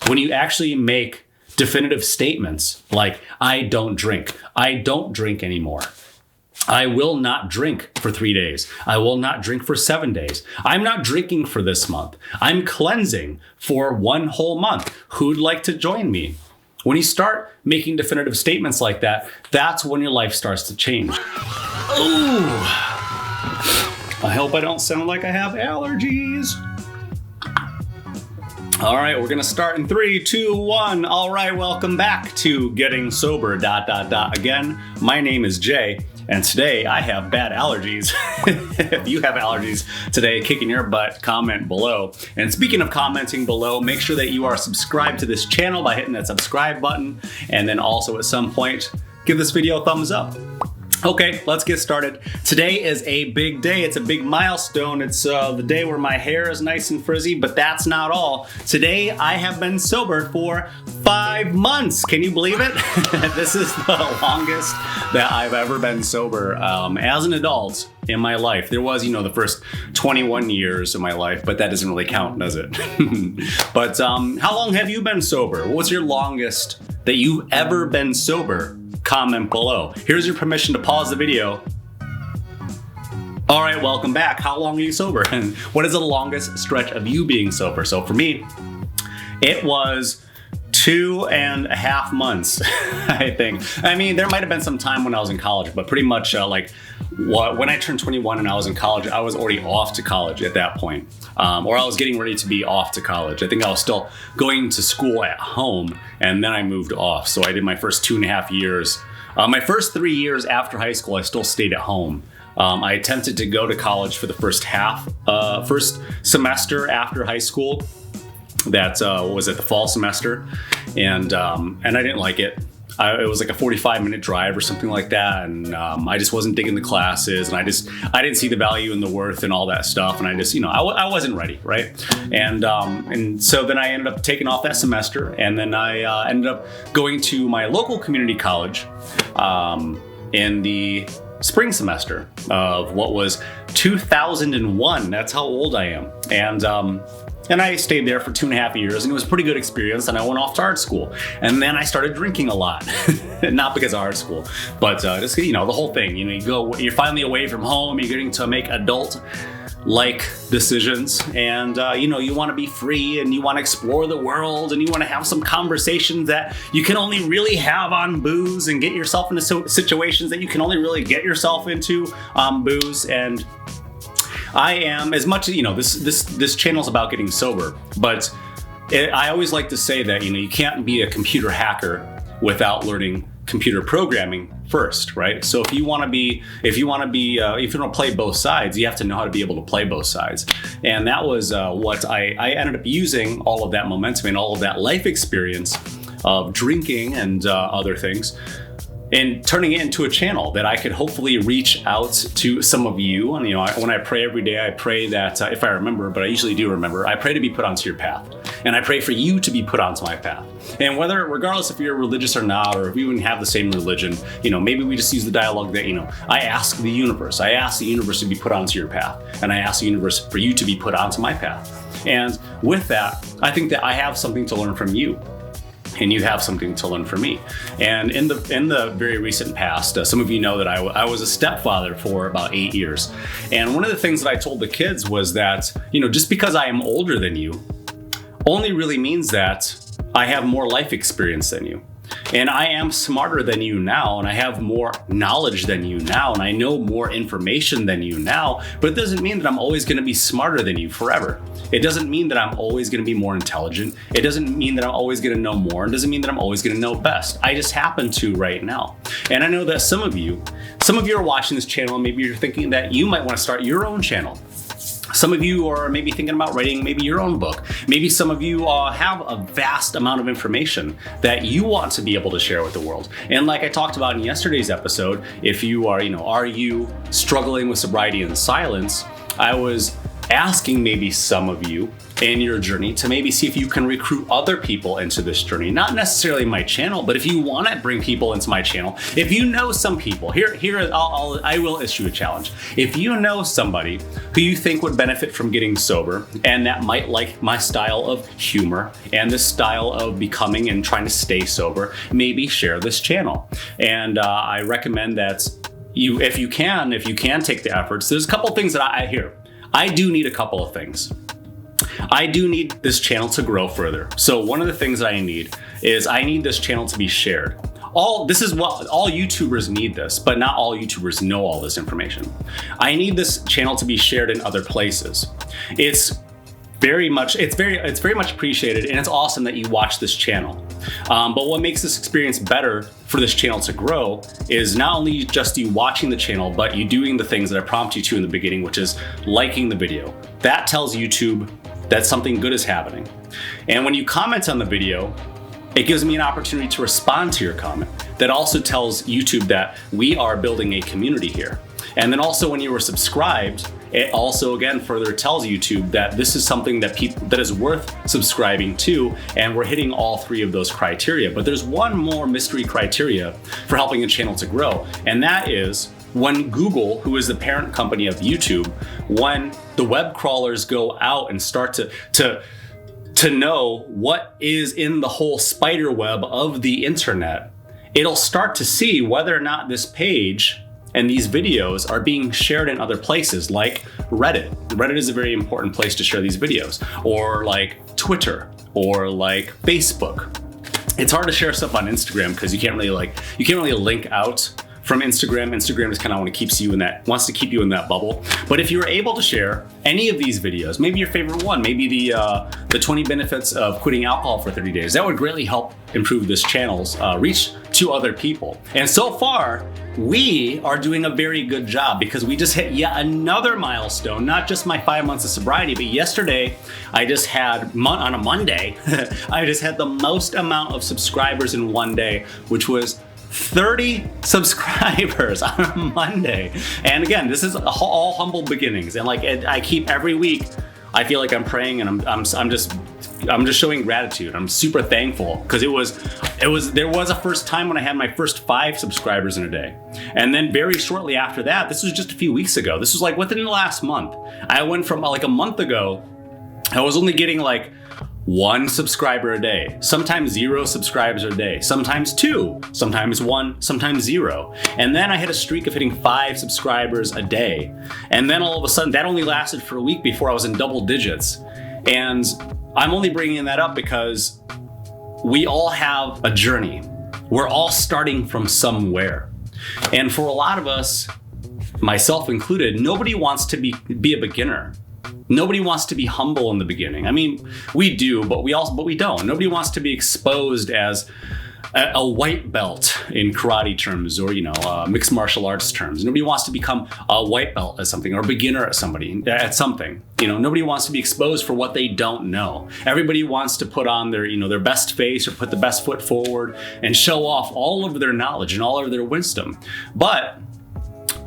when you actually make definitive statements like, I don't drink anymore. I will not drink for 3 days. I will not drink for 7 days. I'm not drinking for this month. I'm cleansing for 1 whole month. Who'd like to join me? When you start making definitive statements like that, that's when your life starts to change. Ooh. I hope I don't sound like I have allergies. All right, we're gonna start in 3, 2, 1. All right, welcome back to Getting Sober, Again, my name is Jay, and today I have bad allergies. If you have allergies today, kicking your butt, comment below. And speaking of commenting below, make sure that you are subscribed to this channel by hitting that subscribe button. And then also at some point, give this video a thumbs up. Okay, let's get started. Today is a big day. It's a big milestone. It's the day where my hair is nice and frizzy, but that's not all. Today, I have been sober for 5 months. Can you believe it? This is the longest that I've ever been sober as an adult in my life. There was, the first 21 years of my life, but that doesn't really count, does it? But how long have you been sober? What's your longest that you've ever been sober? Comment below. Here's your permission to pause the video. All right, welcome back. How long are you sober? And what is the longest stretch of you being sober? So for me, it was 2.5 months, I think. I mean, there might have been some time when I was in college, but pretty much when I turned 21 and I was in college, I was already off to college at that point. Or I was getting ready to be off to college. I think I was still going to school at home, and then I moved off. So I did my first 2.5 years. My first 3 years after high school, I still stayed at home. I attempted to go to college for the first semester after high school. That was at the fall semester, and I didn't like it. It was like a 45-minute drive or something like that, and I just wasn't digging the classes, and I didn't see the value and the worth and all that stuff, and I just I wasn't ready, right? And so then I ended up taking off that semester, and then I ended up going to my local community college in the spring semester of what was 2001. That's how old I am, and I stayed there for 2.5 years, and it was a pretty good experience. And I went off to art school, and then I started drinking a lot. Not because of art school, but just the whole thing. You're finally away from home. You're getting to make adult-like decisions, and you want to be free, and you want to explore the world, and you want to have some conversations that you can only really have on booze, and get yourself into situations that you can only really get yourself into on booze. And I am, as much as, this channel's about getting sober, but I always like to say that, you can't be a computer hacker without learning computer programming first, right? So if you want to play both sides, you have to know how to be able to play both sides. And that was what I ended up using all of that momentum and all of that life experience of drinking and other things, and turning it into a channel that I could hopefully reach out to some of you. And when I pray every day, I pray that if I remember, but I usually do remember, I pray to be put onto your path, and I pray for you to be put onto my path. And regardless if you're religious or not, or if we even have the same religion, maybe we just use the dialogue that I ask the universe to be put onto your path, and I ask the universe for you to be put onto my path. And with that, I think that I have something to learn from you, and you have something to learn from me. And in the very recent past, some of you know that I was a stepfather for about 8 years. And one of the things that I told the kids was that, just because I am older than you only really means that I have more life experience than you. And I am smarter than you now, and I have more knowledge than you now, and I know more information than you now, but it doesn't mean that I'm always going to be smarter than you forever. It doesn't mean that I'm always going to be more intelligent. It doesn't mean that I'm always going to know more. It doesn't mean that I'm always going to know best. I just happen to right now. And I know that some of you are watching this channel, and maybe you're thinking that you might want to start your own channel. Some of you are maybe thinking about writing maybe your own book. Maybe some of you have a vast amount of information that you want to be able to share with the world. And like I talked about in yesterday's episode, if you are you struggling with sobriety and silence, I was asking maybe some of you in your journey to maybe see if you can recruit other people into this journey. Not necessarily my channel, but if you want to bring people into my channel, if you know some people, I will issue a challenge. If you know somebody who you think would benefit from getting sober and that might like my style of humor and the style of becoming and trying to stay sober, maybe share this channel. And I recommend that if you can take the efforts. There's a couple of things that I do need a couple of things. I do need this channel to grow further. So one of the things that I need is I need this channel to be shared. All YouTubers need this, but not all YouTubers know all this information. I need this channel to be shared in other places. It's very much appreciated, and it's awesome that you watch this channel. But what makes this experience better for this channel to grow is not only just you watching the channel, but you doing the things that I prompt you to in the beginning, which is liking the video. That tells YouTube that something good is happening. And when you comment on the video, it gives me an opportunity to respond to your comment. That also tells YouTube that we are building a community here. And then also when you are subscribed, it also again further tells YouTube that this is something that is worth subscribing to, and we're hitting all three of those criteria. But there's one more mystery criteria for helping a channel to grow, and that is when Google, who is the parent company of YouTube, when the web crawlers go out and start to know what is in the whole spider web of the internet, it'll start to see whether or not this page and these videos are being shared in other places like Reddit. Reddit is a very important place to share these videos, or like Twitter, or like Facebook. It's hard to share stuff on Instagram because you can't really link out from Instagram. Instagram just kind of wants to keep you in that bubble. But if you're able to share any of these videos, maybe your favorite one, maybe the 20 benefits of quitting alcohol for 30 days, that would greatly help improve this channel's reach to other people. And so far, we are doing a very good job because we just hit yet another milestone, not just my 5 months of sobriety, but yesterday I just had, on a Monday, I just had the most amount of subscribers in one day, which was 30 subscribers on a Monday. And again, this is all humble beginnings. And I keep every week, I feel like I'm praying and I'm just showing gratitude. I'm super thankful because there was a first time when I had my first 5 subscribers in a day. And then very shortly after that, this was just a few weeks ago. This was within the last month. I went from a month ago, I was only getting 1 subscriber a day, sometimes 0 subscribers a day, sometimes 2, sometimes 1, sometimes 0. And then I hit a streak of hitting 5 subscribers a day. And then all of a sudden, that only lasted for a week before I was in double digits. And I'm only bringing that up because we all have a journey. We're all starting from somewhere. And for a lot of us, myself included, nobody wants to be a beginner. Nobody wants to be humble in the beginning. I mean, we do, but we don't. Nobody wants to be exposed as a white belt in karate terms, or mixed martial arts terms. Nobody wants to become a white belt at something or a beginner at something. Nobody wants to be exposed for what they don't know. Everybody wants to put on their best face or put the best foot forward and show off all of their knowledge and all of their wisdom. But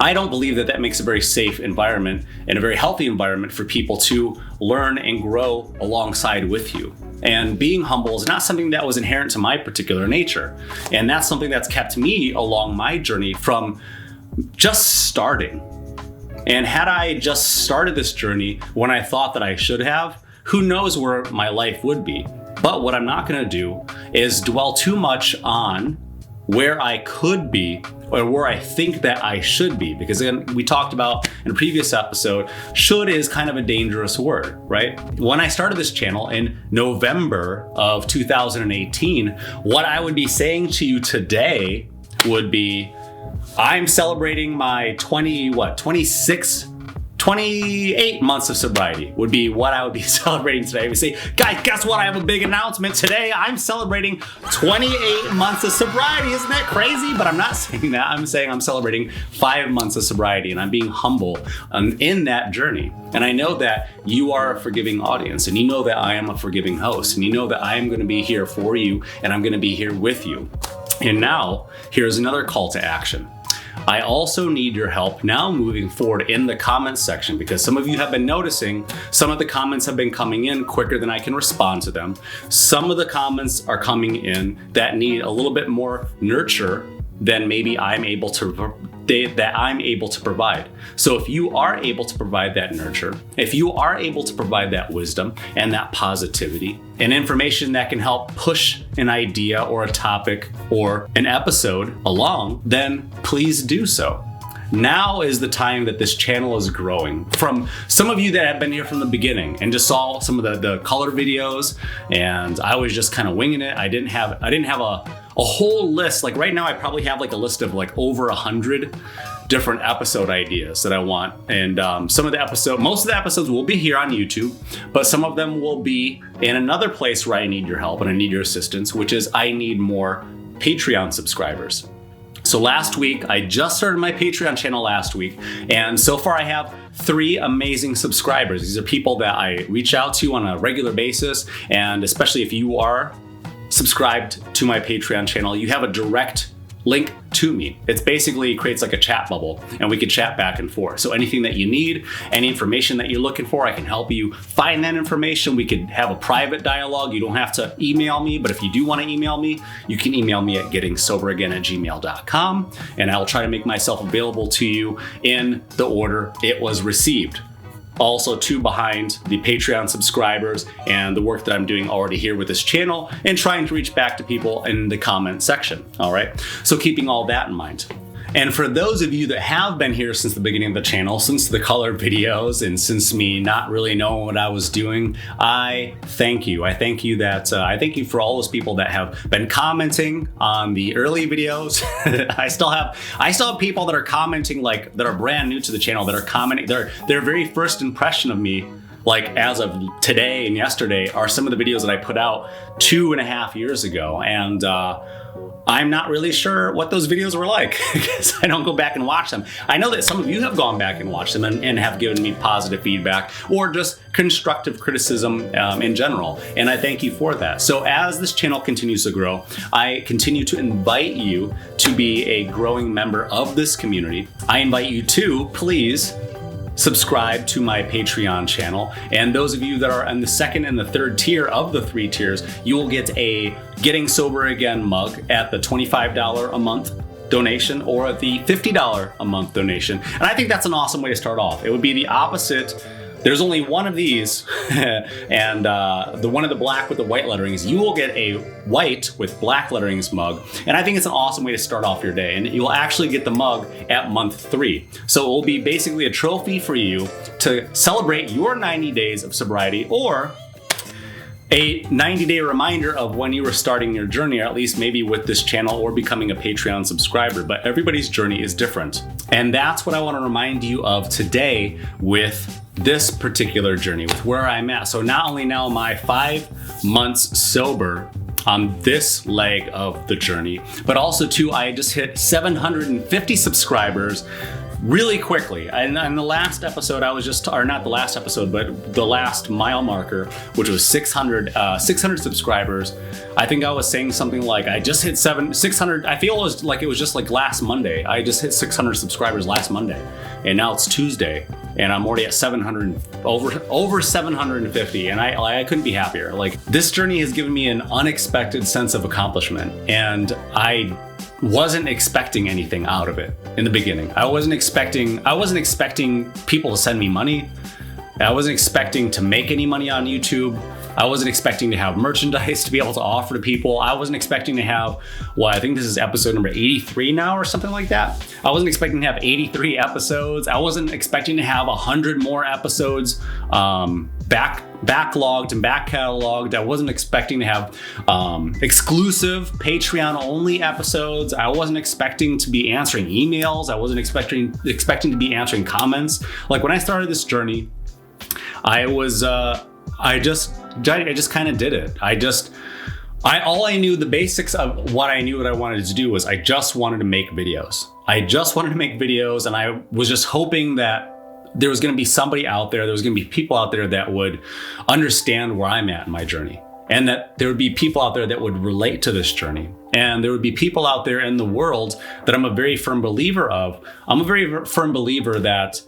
I don't believe that makes a very safe environment and a very healthy environment for people to learn and grow alongside with you. And being humble is not something that was inherent to my particular nature. And that's something that's kept me along my journey from just starting. And had I just started this journey when I thought that I should have, who knows where my life would be. But what I'm not going to do is dwell too much on where I could be or where I think that I should be. Because again, we talked about in a previous episode, should is kind of a dangerous word, right? When I started this channel in November of 2018, what I would be saying to you today would be, I'm celebrating my 28 months of sobriety would be what I would be celebrating today. I would say, guys, guess what? I have a big announcement today. I'm celebrating 28 months of sobriety. Isn't that crazy? But I'm not saying that. I'm saying I'm celebrating 5 months of sobriety, and I'm being humble in that journey. And I know that you are a forgiving audience, and you know that I am a forgiving host, and you know that I am going to be here for you, and I'm going to be here with you. And now, here's another call to action. I also need your help now moving forward in the comments section, because some of you have been noticing some of the comments have been coming in quicker than I can respond to them. Some of the comments are coming in that need a little bit more nurture than maybe I'm able to provide. So if you are able to provide that nurture, if you are able to provide that wisdom and that positivity and information that can help push an idea or a topic or an episode along, then please do so. Now is the time that this channel is growing. From some of you that have been here from the beginning and just saw some of the color videos, and I was just kind of winging it. I didn't have a whole list. Like right now, I probably have like a list of like over 100 different episode ideas that I want. And most of the episodes will be here on YouTube, but some of them will be in another place where I need your help and I need your assistance, which is I need more Patreon subscribers. So last week, I just started my Patreon channel last week, and so far I have 3 amazing subscribers. These are people that I reach out to on a regular basis, and especially if you are subscribed to my Patreon channel, you have a direct link to me. It's basically creates like a chat bubble, and we can chat back and forth. So anything that you need, any information that you're looking for, I can help you find that information. We could have a private dialogue. You don't have to email me, but if you do want to email me, you can email me at gettingsoberagain@gmail.com, and I'll try to make myself available to you in the order it was received. Also, too, behind the Patreon subscribers and the work that I'm doing already here with this channel and trying to reach back to people in the comment section. All right. So keeping all that in mind. And for those of you that have been here since the beginning of the channel, since the color videos, and since me not really knowing what I was doing, I thank you. I thank you for all those people that have been commenting on the early videos. I still have people that are commenting, like that are brand new to the channel, that are commenting. Their very first impression of me, like as of today and yesterday, are some of the videos that I put out 2.5 years ago. And I'm not really sure what those videos were like because I don't go back and watch them. I know that some of you have gone back and watched them and have given me positive feedback or just constructive criticism in general. And I thank you for that. So as this channel continues to grow, I continue to invite you to be a growing member of this community. I invite you to please subscribe to my Patreon channel. And those of you that are in the second and the third tier of the 3 tiers, you will get a Getting Sober Again mug at the $25 a month donation or at the $50 a month donation. And I think that's an awesome way to start off. It would be the opposite. There's only one of these, and the one of the black with the white letterings, you will get a white with black letterings mug. And I think it's an awesome way to start off your day. And you'll actually get the mug at month 3. So it will be basically a trophy for you to celebrate your 90 days of sobriety, or a 90-day reminder of when you were starting your journey, or at least maybe with this channel or becoming a Patreon subscriber. But everybody's journey is different. And that's what I want to remind you of today with this particular journey, with where I'm at. So not only now am I 5 months sober on this leg of the journey, but also too, I just hit 750 subscribers really quickly. And in the last episode, not the last episode, but the last mile marker, which was 600 subscribers. I think I was saying something like I just hit 600. I feel it was just like last Monday. I just hit 600 subscribers last Monday, and now it's Tuesday, and I'm already at 700, over 750, and I couldn't be happier. Like, this journey has given me an unexpected sense of accomplishment, and I wasn't expecting anything out of it in the beginning. I wasn't expecting people to send me money. I wasn't expecting to make any money on YouTube. I wasn't expecting to have merchandise to be able to offer to people. I wasn't expecting to have, I think this is episode number 83 now or something like that. I wasn't expecting to have 83 episodes. I wasn't expecting to have 100 more episodes backlogged and back cataloged. I wasn't expecting to have exclusive Patreon only episodes. I wasn't expecting to be answering emails. I wasn't expecting to be answering comments. Like, when I started this journey, I just kind of did it. All I knew, the basics of what I knew what I wanted to do was I just wanted to make videos. And I was just hoping that there was going to be somebody out there, there was going to be people out there that would understand where I'm at in my journey. and that there would be people out there that would relate to this journey. And there would be people out there in the world that I'm a very firm believer of. I'm a very firm believer that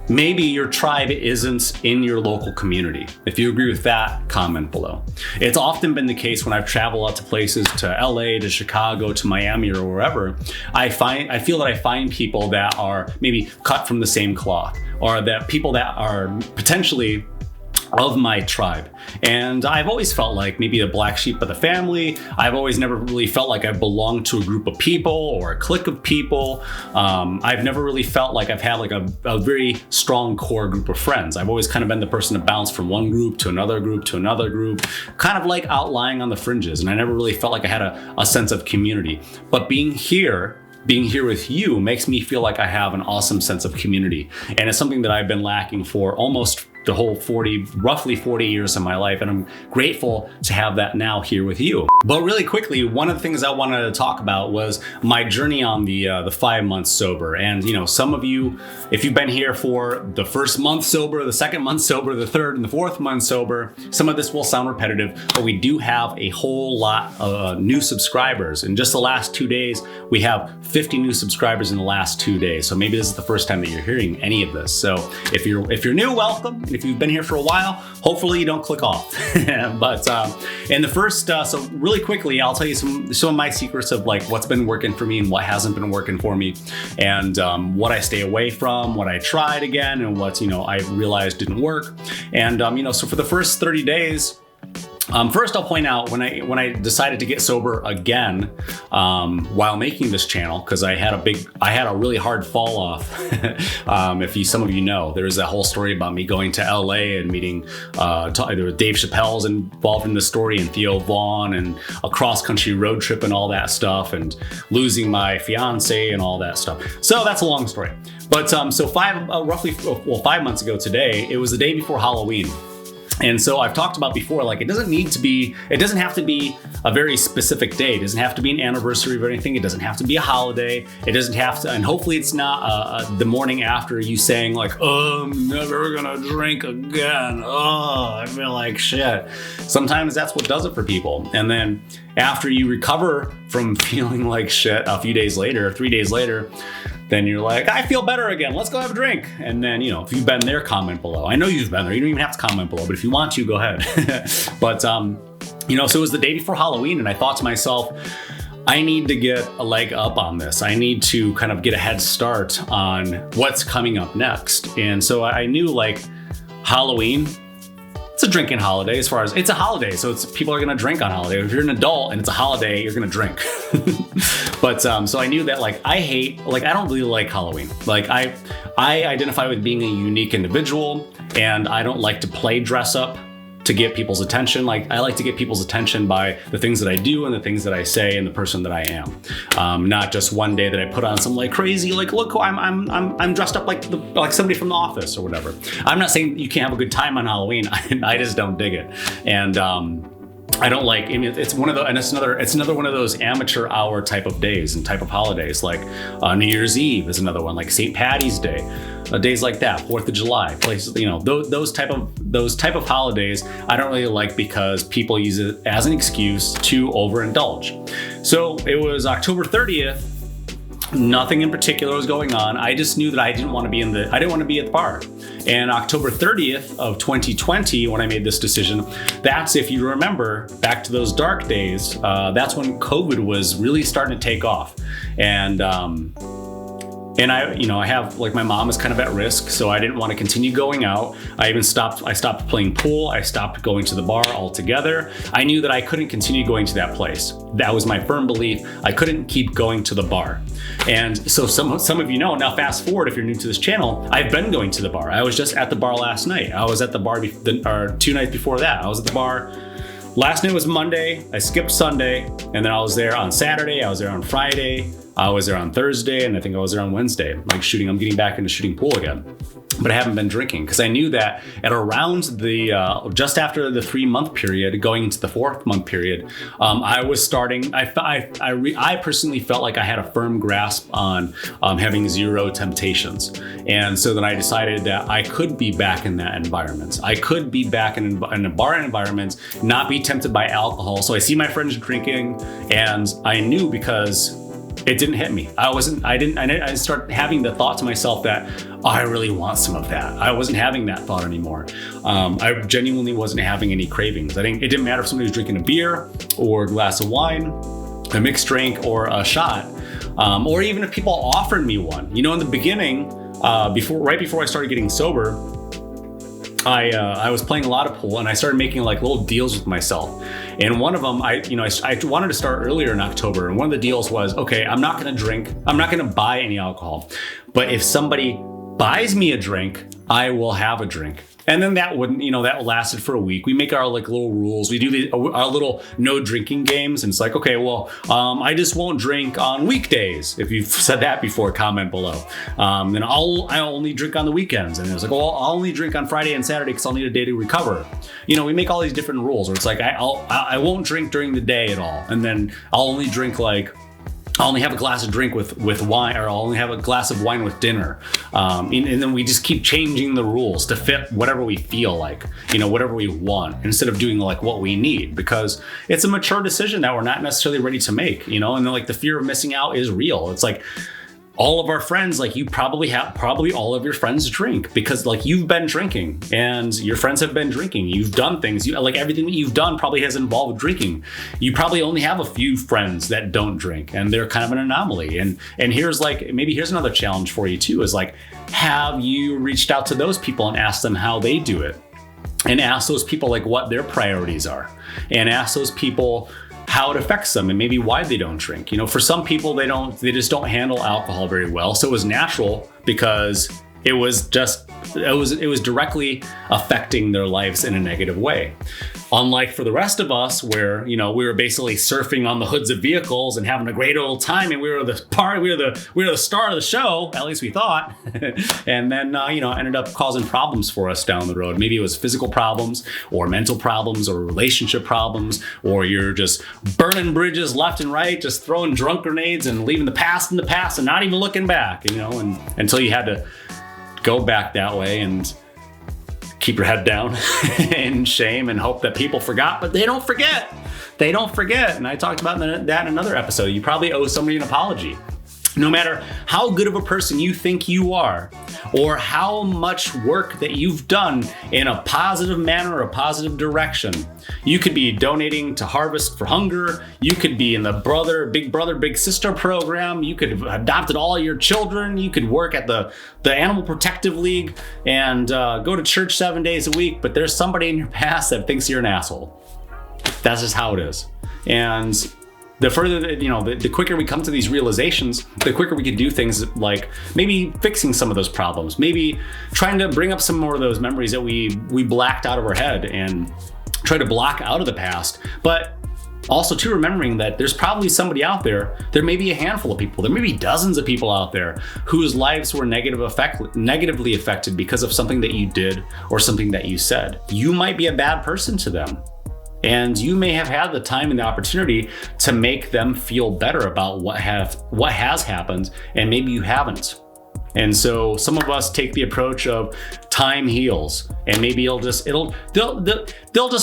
maybe your tribe isn't in your local community. If you agree with that, comment below. It's often been the case when I've traveled out to places, to LA, to Chicago, to Miami, or wherever, I feel that I find people that are maybe cut from the same cloth, or that people that are potentially of my tribe. And I've always felt like maybe the black sheep of the family. I've always never really felt like I belonged to a group of people or a clique of people. I've never really felt like I've had like a very strong core group of friends. I've always kind of been the person to bounce from one group to another group to another group, kind of like outlying on the fringes. And I never really felt like I had a sense of community. But being here with you makes me feel like I have an awesome sense of community. And it's something that I've been lacking for almost the whole roughly 40 years of my life. And I'm grateful to have that now here with you. But really quickly, one of the things I wanted to talk about was my journey on the 5 months sober. And some of you, if you've been here for the first month sober, the second month sober, the third and the fourth month sober, some of this will sound repetitive, but we do have a whole lot of new subscribers. In just the last 2 days, we have 50 new subscribers in the last 2 days. So maybe this is the first time that you're hearing any of this. So if you're new, welcome. If you've been here for a while, hopefully you don't click off. But in the first, so really quickly, I'll tell you some of my secrets of like what's been working for me and what hasn't been working for me, and what I stay away from, what I tried again, and what I realized didn't work. And so for the first 30 days. First, I'll point out when I decided to get sober again while making this channel, because I had a really hard fall off. Some of you know, there's that whole story about me going to LA and meeting there was Dave Chappelle's involved in the story, and Theo Vaughn, and a cross-country road trip and all that stuff, and losing my fiance and all that stuff. So that's a long story. But so 5 months ago today, it was the day before Halloween. And so I've talked about before, like it doesn't have to be a very specific day. It doesn't have to be an anniversary of anything. It doesn't have to be a holiday. It doesn't have to, and hopefully it's not the morning after you saying like, oh, I'm never gonna drink again. Oh, I feel like shit. Sometimes that's what does it for people. And then after you recover from feeling like shit a few days later, 3 days later, then you're like, I feel better again. Let's go have a drink. And then, if you've been there, comment below. I know you've been there. You don't even have to comment below, but if you want to, go ahead. But, so it was the day before Halloween, and I thought to myself, I need to get a leg up on this. I need to kind of get a head start on what's coming up next. And so I knew like Halloween, it's a drinking holiday as far as it's a holiday. So people are going to drink on holiday. If you're an adult and it's a holiday, you're going to drink. But so I knew that I don't really like Halloween. Like I identify with being a unique individual, and I don't like to play dress up to get people's attention. Like I like to get people's attention by the things that I do and the things that I say and the person that I am. Not just one day that I put on some like crazy, like look, I'm dressed up like somebody from The Office or whatever. I'm not saying you can't have a good time on Halloween. I just don't dig it. And I don't like. I mean, it's another one of those amateur hour type of days and type of holidays. Like New Year's Eve is another one. Like St. Patty's Day, days like that. 4th of July, places. Those type of holidays I don't really like because people use it as an excuse to overindulge. So it was October 30th. Nothing in particular was going on. I just knew that I didn't want to be at the bar. And October 30th of 2020, when I made this decision, that's, if you remember, back to those dark days, that's when COVID was really starting to take off. And I have, like, my mom is kind of at risk, so I didn't want to continue going out. I stopped playing pool. I stopped going to the bar altogether. I knew that I couldn't continue going to that place. That was my firm belief. I couldn't keep going to the bar. And so some of you know, now fast forward, if you're new to this channel, I've been going to the bar. I was just at the bar last night. I was at the bar 2 nights before that. I was at the bar. Last night was Monday. I skipped Sunday, and then I was there on Saturday. I was there on Friday. I was there on Thursday, and I think I was there on Wednesday. I'm getting back into shooting pool again. but I haven't been drinking because I knew that at around the just after the 3-month period, going into the 4th month period, I was starting. I personally felt like I had a firm grasp on having zero temptations, and so then I decided that I could be back in that environment. I could be back in a bar environment, not be tempted by alcohol. So I see my friends drinking, and I knew because it didn't hit me. I started having the thought to myself that I really want some of that. I wasn't having that thought anymore. I genuinely wasn't having any cravings. I think it didn't matter if somebody was drinking a beer or a glass of wine, a mixed drink or a shot, or even if people offered me one. In the beginning, right before I started getting sober, I was playing a lot of pool, and I started making like little deals with myself. And one of them, I wanted to start earlier in October. And one of the deals was, okay, I'm not going to drink. I'm not going to buy any alcohol. But if somebody buys me a drink, I will have a drink. And then that lasted for a week. We make our like little rules. We do our little no drinking games. And it's like, okay, well, I just won't drink on weekdays. If you've said that before, comment below. Then I'll only drink on the weekends. And it was like, well, I'll only drink on Friday and Saturday because I'll need a day to recover. We make all these different rules where it's like, I won't drink during the day at all. And then I'll only drink I'll only have a glass of drink with wine, or I'll only have a glass of wine with dinner. And then we just keep changing the rules to fit whatever we feel like, whatever we want, instead of doing like what we need, because it's a mature decision that we're not necessarily ready to make, and then like the fear of missing out is real. It's like, all of our friends, like you probably all of your friends drink because like you've been drinking and your friends have been drinking. You've done things, like everything that you've done probably has involved drinking. You probably only have a few friends that don't drink, and they're kind of an anomaly. And here's another challenge for you too, is like, have you reached out to those people and asked them how they do it? And ask those people like what their priorities are, and ask those people how it affects them and maybe why they don't drink. For some people, they just don't handle alcohol very well. So it was natural because it was directly affecting their lives in a negative way. Unlike for the rest of us, where we were basically surfing on the hoods of vehicles and having a great old time, and we were the star of the show, at least we thought. And then ended up causing problems for us down the road. Maybe it was physical problems or mental problems or relationship problems, or you're just burning bridges left and right, just throwing drunk grenades and leaving the past in the past and not even looking back, and until you had to go back that way and keep your head down in shame and hope that people forgot, but they don't forget. And I talked about that in another episode. You probably owe somebody an apology. No matter how good of a person you think you are, or how much work that you've done in a positive manner or a positive direction, you could be donating to Harvest for Hunger. You could be in the Big Brother, Big Sister program. You could have adopted all your children. You could work at the Animal Protective League and go to church 7 days a week. But there's somebody in your past that thinks you're an asshole. That's just how it is. And the further that, the quicker we come to these realizations, the quicker we can do things like maybe fixing some of those problems, maybe trying to bring up some more of those memories that we blacked out of our head and try to block out of the past. But also too, remembering that there's probably somebody out there, there may be a handful of people, there may be dozens of people out there whose lives were negatively affected because of something that you did or something that you said. You might be a bad person to them. And you may have had the time and the opportunity to make them feel better about what has happened, and maybe you haven't. And so some of us take the approach of time heals, and maybe they'll just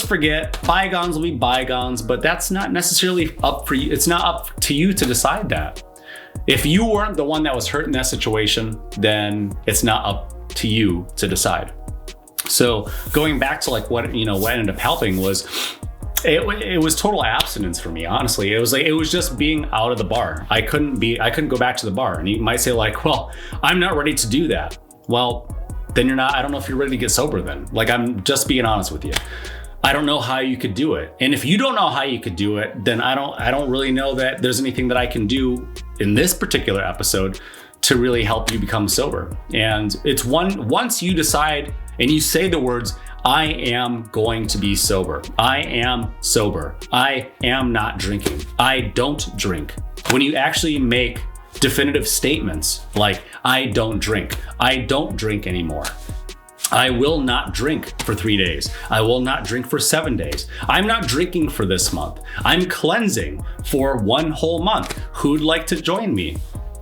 forget. Bygones will be bygones, but that's not necessarily up for you. It's not up to you to decide that. If you weren't the one that was hurt in that situation, then it's not up to you to decide. So going back to like what ended up helping was, it was total abstinence for me, honestly. It was just being out of the bar. I couldn't go back to the bar. And you might say like, well, I'm not ready to do that. Well, then you're not. I don't know if you're ready to get sober then. Like, I'm just being honest with you. I don't know how you could do it. And if you don't know how you could do it, then I don't really know that there's anything that I can do in this particular episode to really help you become sober. And it's once you decide and you say the words, I am going to be sober. I am sober. I am not drinking. I don't drink. When you actually make definitive statements like, I don't drink. I don't drink anymore. I will not drink for 3 days. I will not drink for 7 days. I'm not drinking for this month. I'm cleansing for 1 whole month. Who'd like to join me?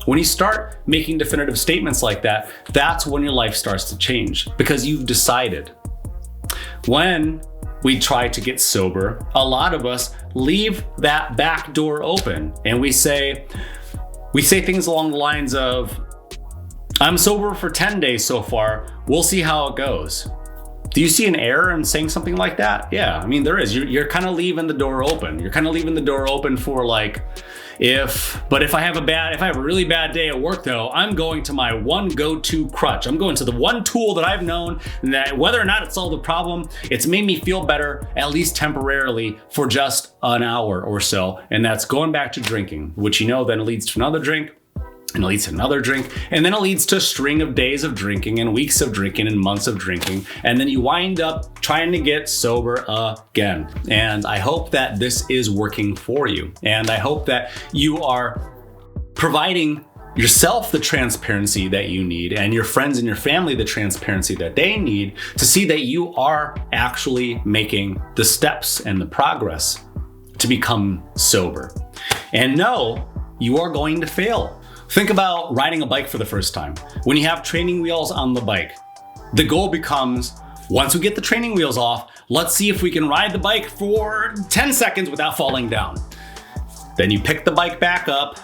When you start making definitive statements like that, that's when your life starts to change because you've decided. When we try to get sober, a lot of us leave that back door open and we say things along the lines of, I'm sober for 10 days so far. We'll see how it goes. Do you see an error in saying something like that? Yeah, I mean, there is. You're kind of leaving the door open. You're kind of leaving the door open for like, if I have a really bad day at work though, I'm going to my one go-to crutch. I'm going to the one tool that I've known that whether or not it solved the problem, it's made me feel better, at least temporarily, for just an hour or so. And that's going back to drinking, which then leads to another drink. And it leads to another drink, and then it leads to a string of days of drinking and weeks of drinking and months of drinking. And then you wind up trying to get sober again. And I hope that this is working for you. And I hope that you are providing yourself the transparency that you need and your friends and your family the transparency that they need to see that you are actually making the steps and the progress to become sober. And no, you are going to fail. Think about riding a bike for the first time. When you have training wheels on the bike, the goal becomes, once we get the training wheels off, let's see if we can ride the bike for 10 seconds without falling down. Then you pick the bike back up,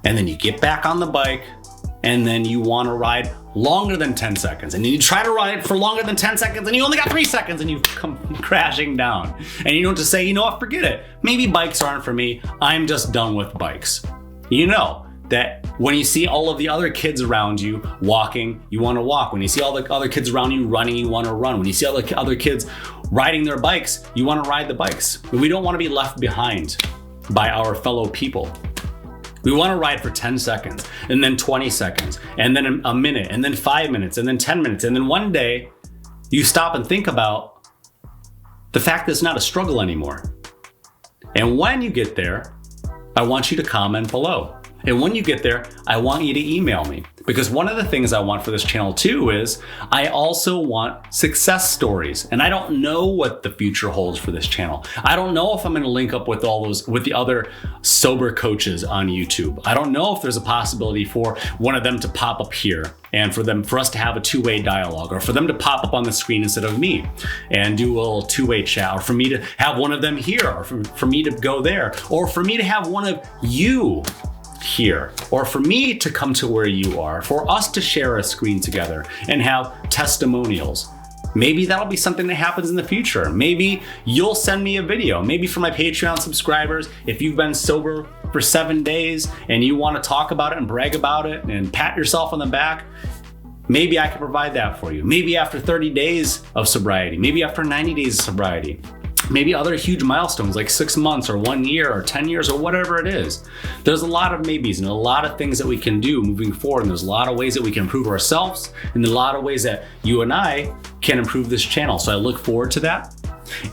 and then you get back on the bike, and then you want to ride longer than 10 seconds. And then you try to ride for longer than 10 seconds, and you only got 3 seconds, and you come crashing down. And you know what to say? You know what? Forget it. Maybe bikes aren't for me. I'm just done with bikes. You know that when you see all of the other kids around you walking, you want to walk. When you see all the other kids around you running, you want to run. When you see all the other kids riding their bikes, you want to ride the bikes. We don't want to be left behind by our fellow people. We want to ride for 10 seconds, and then 20 seconds, and then a minute, and then 5 minutes, and then 10 minutes. And then one day you stop and think about the fact that it's not a struggle anymore. And when you get there, I want you to comment below. And when you get there, I want you to email me, because one of the things I want for this channel too is I also want success stories. And I don't know what the future holds for this channel. I don't know if I'm going to link up with with the other sober coaches on YouTube. I don't know if there's a possibility for one of them to pop up here and for us to have a two-way dialogue, or for them to pop up on the screen instead of me and do a little two-way chat, or for me to have one of them here, or for me to go there, or for me to have one of you here, or for me to come to where you are, for us to share a screen together and have testimonials. Maybe that'll be something that happens in the future. Maybe you'll send me a video. Maybe for my Patreon subscribers, if you've been sober for 7 days and you want to talk about it and brag about it and pat yourself on the back, maybe I can provide that for you. Maybe after 30 days of sobriety, maybe after 90 days of sobriety, maybe other huge milestones like 6 months or 1 year or 10 years or whatever it is. There's a lot of maybes and a lot of things that we can do moving forward. And there's a lot of ways that we can improve ourselves, and a lot of ways that you and I can improve this channel. So I look forward to that.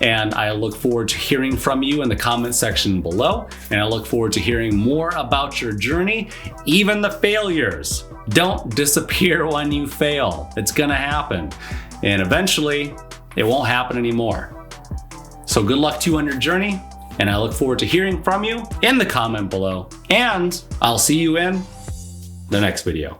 And I look forward to hearing from you in the comment section below. And I look forward to hearing more about your journey, even the failures. Don't disappear when you fail. It's gonna happen. And eventually it won't happen anymore. So good luck to you on your journey, and I look forward to hearing from you in the comment below, and I'll see you in the next video.